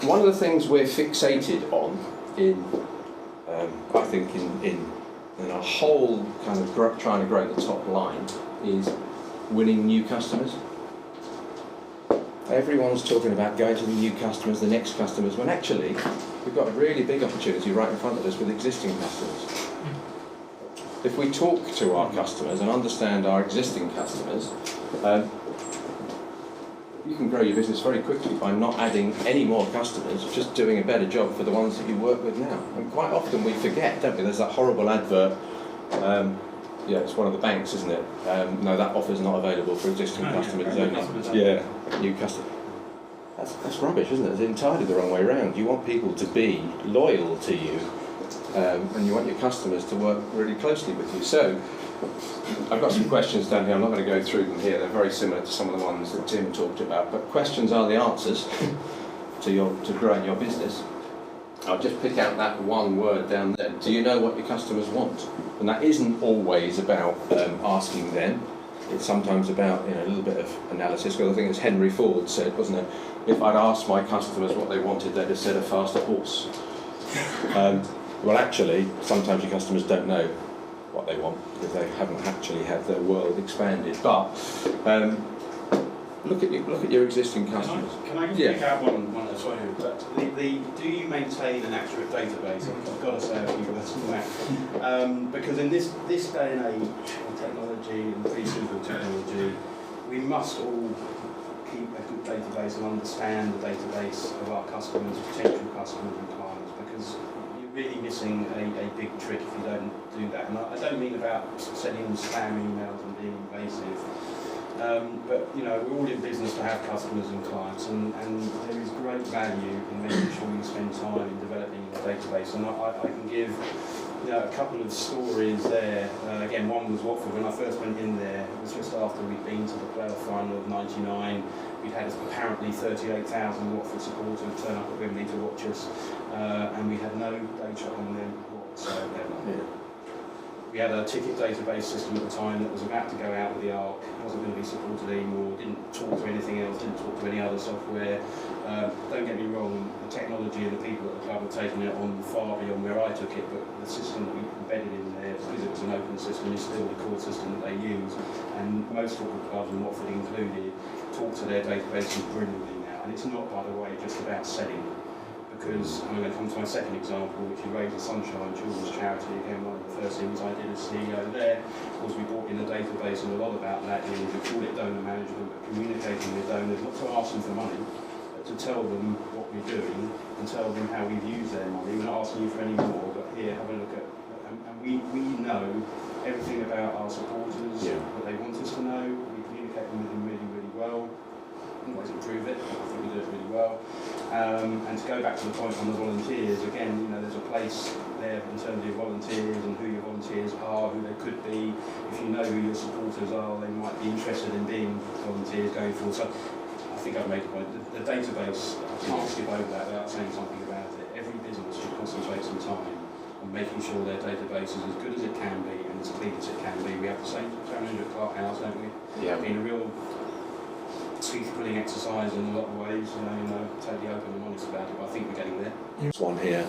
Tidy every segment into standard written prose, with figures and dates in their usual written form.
one of the things we're fixated on I think in our whole kind of trying to grow the top line is winning new customers. Everyone's talking about going to the new customers, the next customers, when actually we've got a really big opportunity right in front of us with existing customers. If we talk to our customers and understand our existing customers, you can grow your business very quickly by not adding any more customers, just doing a better job for the ones that you work with now. And quite often we forget, don't we? There's that horrible advert, it's one of the banks, isn't it? No, that offer's not available for existing customers only. New customers. That's rubbish, isn't it? It's entirely the wrong way around. You want people to be loyal to you, and you want your customers to work really closely with you. So, I've got some questions down here. I'm not going to go through them here. They're very similar to some of the ones that Tim talked about. But questions are the answers to growing your business. I'll just pick out that one word down there. Do you know what your customers want? And that isn't always about asking them. It's sometimes about a little bit of analysis. Because I think as Henry Ford said, wasn't it? If I'd asked my customers what they wanted, they'd have said a faster horse. Well, actually, sometimes your customers don't know what they want because they haven't actually had their world expanded. But look at your existing customers. Can I just pick out one that's sorry, but do you maintain an accurate database? I've got to say a few words on that. Because in this day and age of technology and pre-simple technology, we must all keep a good database and understand the database of our customers, potential customers and clients, because really missing a big trick if you don't do that. And I don't mean about sending spam emails and being invasive, but we're all in business to have customers and clients, and there is great value in making sure you spend time in developing your database. And I can give a couple of stories there. Again, one was Watford. When I first went in there, it was just after we'd been to the playoff final of '99. We'd had apparently 38,000 Watford supporters turn up at Wembley to watch us, and we had no data on them whatsoever. Yeah. We had a ticket database system at the time that was about to go out with the ARC, wasn't going to be supported anymore, didn't talk to anything else, didn't talk to any other software. Don't get me wrong, the technology and the people at the club have taken it on far beyond where I took it, but the system that we embedded in there, because it was an open system, is still the core system that they use. And most football clubs, and Watford included, talk to their databases brilliantly now. And it's not, by the way, just about selling. Because I'm going to come to my second example, which is Raise the Sunshine Children's Charity. Again, one of the first things I did as CEO there was we brought in a database, and a lot about that is we call it donor management, but communicating with donors, not to ask them for money, but to tell them what we're doing and tell them how we've used their money. We're not asking you for any more, but here, have a look at. And we know everything about our supporters, what they want us to know. We communicate with them really, really well. Always improve it. I think we do it really well. And to go back to the point on the volunteers, again, there's a place there in terms of your volunteers and who your volunteers are, who they could be. If you know who your supporters are, they might be interested in being volunteers going forward. So I think I've made the point. The database, I can't skip over that without saying something about it. Every business should concentrate some time on making sure their database is as good as it can be and as clean as it can be. We have the same challenge at Clark House, don't we? Yeah. Been a real teeth-pulling exercise in a lot of ways, totally open and honest about it, but I think we're getting there. There's one here,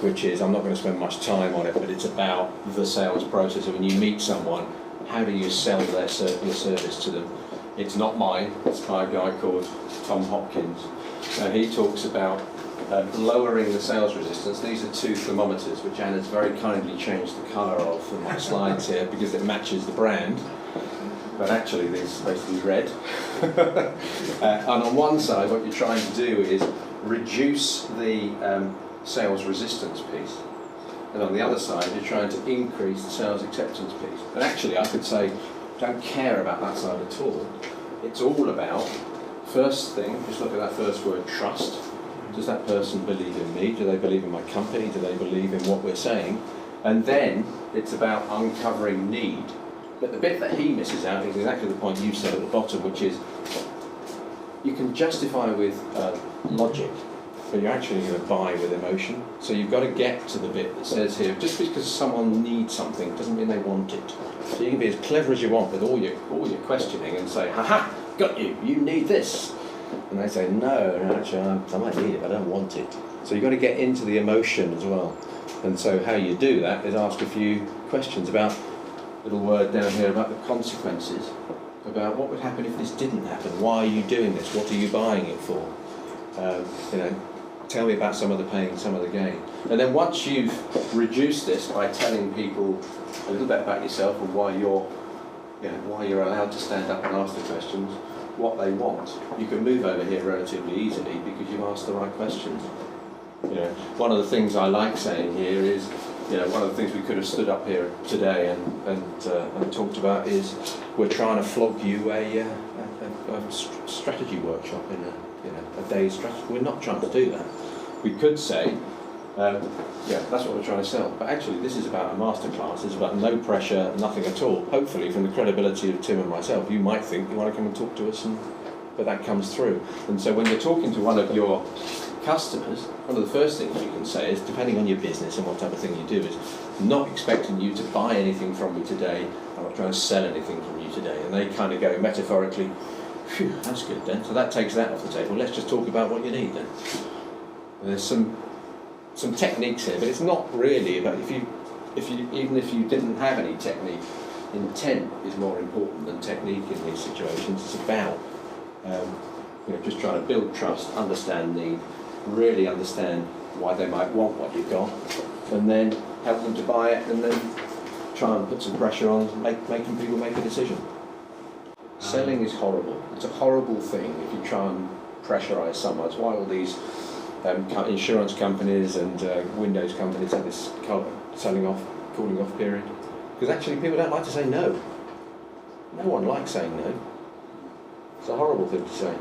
which is, I'm not going to spend much time on it, but it's about the sales process. When you meet someone, how do you sell your service to them? It's not mine, it's by a guy called Tom Hopkins, and he talks about lowering the sales resistance. These are two thermometers, which Anna's very kindly changed the colour of for my slides here, because it matches the brand. But actually these are supposed to be red. And on one side what you're trying to do is reduce the sales resistance piece, and on the other side you're trying to increase the sales acceptance piece. And actually I could say, don't care about that side at all. It's all about, first thing, just look at that first word, trust. Does that person believe in me? Do they believe in my company? Do they believe in what we're saying? And then it's about uncovering need. But the bit that he misses out is exactly the point you said at the bottom, which is you can justify with logic, but you're actually going to buy with emotion. So you've got to get to the bit that says here, just because someone needs something doesn't mean they want it. So you can be as clever as you want with all your questioning and say, ha-ha, got you, you need this. And they say, no, actually, I might need it, but I don't want it. So you've got to get into the emotion as well. And so how you do that is ask a few questions about, little word down here about the consequences, about what would happen if this didn't happen, why are you doing this, what are you buying it for? You know, tell me about some of the pain, some of the gain. And then once you've reduced this by telling people a little bit about yourself and why you're allowed to stand up and ask the questions, what they want, you can move over here relatively easily because you've asked the right questions. You know, one of the things I like saying here is, you know, one of the things we could have stood up here today and talked about is we're trying to flog you a strategy workshop in a day's strategy. We're not trying to do that. We could say, that's what we're trying to sell. But actually, this is about a masterclass. It's about no pressure, nothing at all. Hopefully, from the credibility of Tim and myself, you might think you want to come and talk to us, but that comes through. And so when you're talking to one of your customers, one of the first things you can say is, depending on your business and what type of thing you do, is not expecting you to buy anything from me today. I'm not trying to sell anything from you today. And they kind of go metaphorically, phew, that's good then. So that takes that off the table. Let's just talk about what you need then. And there's some techniques here, but it's not really about even if you didn't have any technique, intent is more important than technique in these situations. It's about just trying to build trust, understand need, really understand why they might want what you've got, and then help them to buy it, and then try and put some pressure on, making people make a decision. Selling is horrible. It's a horrible thing if you try and pressurise someone. It's why all these insurance companies and Windows companies have this cooling off period. Because actually people don't like to say no. No one likes saying no. It's a horrible thing to say.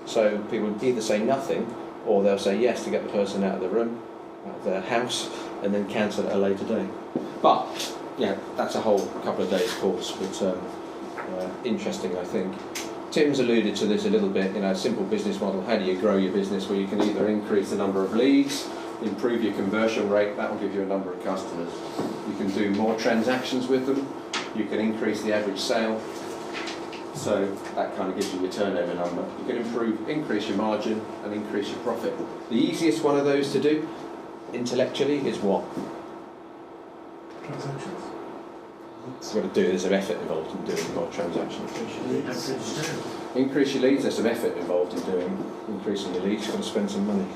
So people either say nothing, or they'll say yes to get the person out of the room, out of their house, and then cancel at a later date. But, yeah, that's a whole couple of days course, but interesting, I think. Tim's alluded to this a little bit, a simple business model. How do you grow your business? Well, you can either increase the number of leads, improve your conversion rate, that will give you a number of customers. You can do more transactions with them, you can increase the average sale, so that kind of gives you your turnover number. You can increase your margin and increase your profit. The easiest one of those to do, intellectually, is what? Transactions. You've got to do, there's some effort involved in doing more transactions. Increase your leads, there's some effort involved in increasing your leads, you've got to spend some money.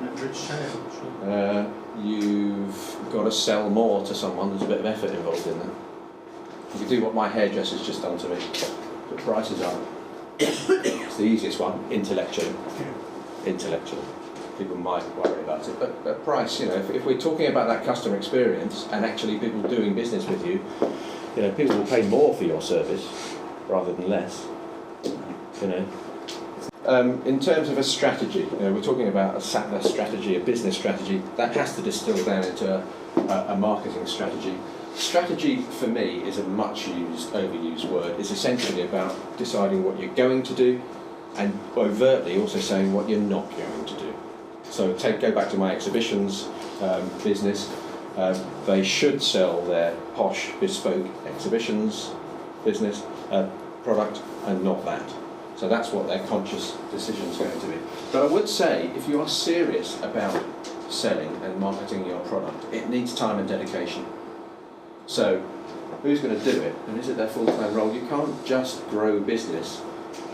Average sale. You've got to sell more to someone, there's a bit of effort involved in that. You can do what my hairdresser's just done to me, put prices up. It's the easiest one, intellectually. Intellectually. People might worry about it, but price, if we're talking about that customer experience and actually people doing business with you, people will pay more for your service rather than less. In terms of a strategy, we're talking about a strategy, a business strategy, that has to distill down into a marketing strategy. Strategy, for me, is a much used, overused word. It's essentially about deciding what you're going to do and overtly also saying what you're not going to do. So go back to my exhibitions business. They should sell their posh, bespoke exhibitions business product and not that. So that's what their conscious decision is going to be. But I would say, if you are serious about selling and marketing your product, it needs time and dedication. So who's going to do it? And is it their full-time role? You can't just grow business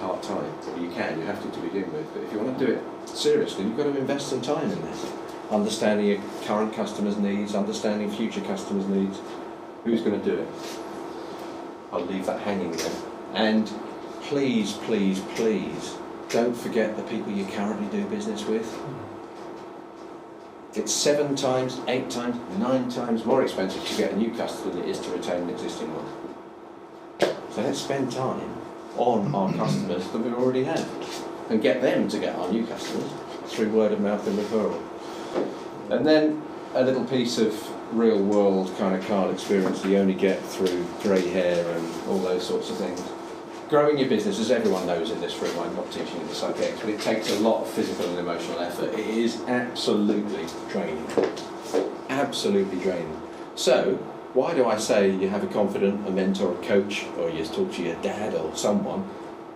part-time. You can, you have to begin with. But if you want to do it seriously, you've got to invest some time in this. Understanding your current customers' needs, understanding future customers' needs. Who's going to do it? I'll leave that hanging there. And please, please, please, don't forget the people you currently do business with. It's 7 times, 8 times, 9 times more expensive to get a new customer than it is to retain an existing one. So let's spend time on our customers that we already have and get them to get our new customers through word of mouth and referral. And then a little piece of real world kind of card experience you only get through grey hair and all those sorts of things. Growing your business, as everyone knows in this room, I'm not teaching you the subject, but it takes a lot of physical and emotional effort. It is absolutely draining. Absolutely draining. So, why do I say you have a confident, a mentor, a coach, or you talk to your dad or someone?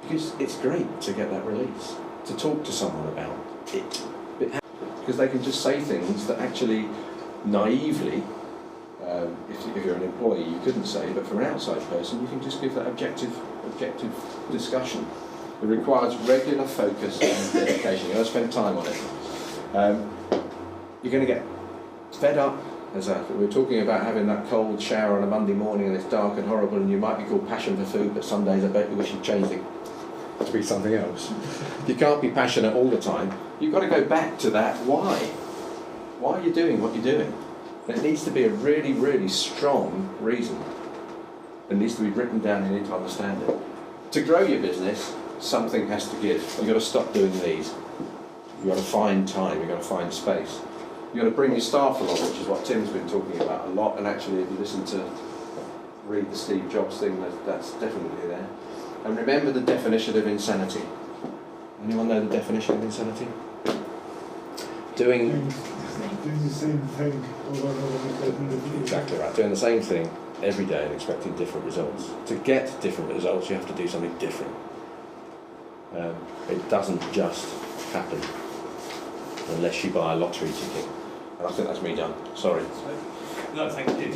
Because it's great to get that release, to talk to someone about it. Because they can just say things that actually, naively, if you're an employee, you couldn't say, but for an outside person, you can just give that objective discussion. It requires regular focus and dedication. You've got to spend time on it. You're going to get fed up. We're talking about having that cold shower on a Monday morning and it's dark and horrible, and you might be called passion for food, but some days I bet you wish you'd changed it to be something else. You can't be passionate all the time. You've got to go back to that why. Why are you doing what you're doing? There needs to be a really, really strong reason. It needs to be written down, you need to understand it. To grow your business, something has to give. You've got to stop doing these. You've got to find time, you've got to find space. You've got to bring your staff along, which is what Tim's been talking about a lot, and actually if you listen to read the Steve Jobs thing, that's definitely there. And remember the definition of insanity. Anyone know the definition of insanity? Doing the same thing over and over. exactly right. Doing the same thing every day and expecting different results. To get different results, you have to do something different. It doesn't just happen unless you buy a lottery ticket. And I think that's me done. Sorry. No, thank you.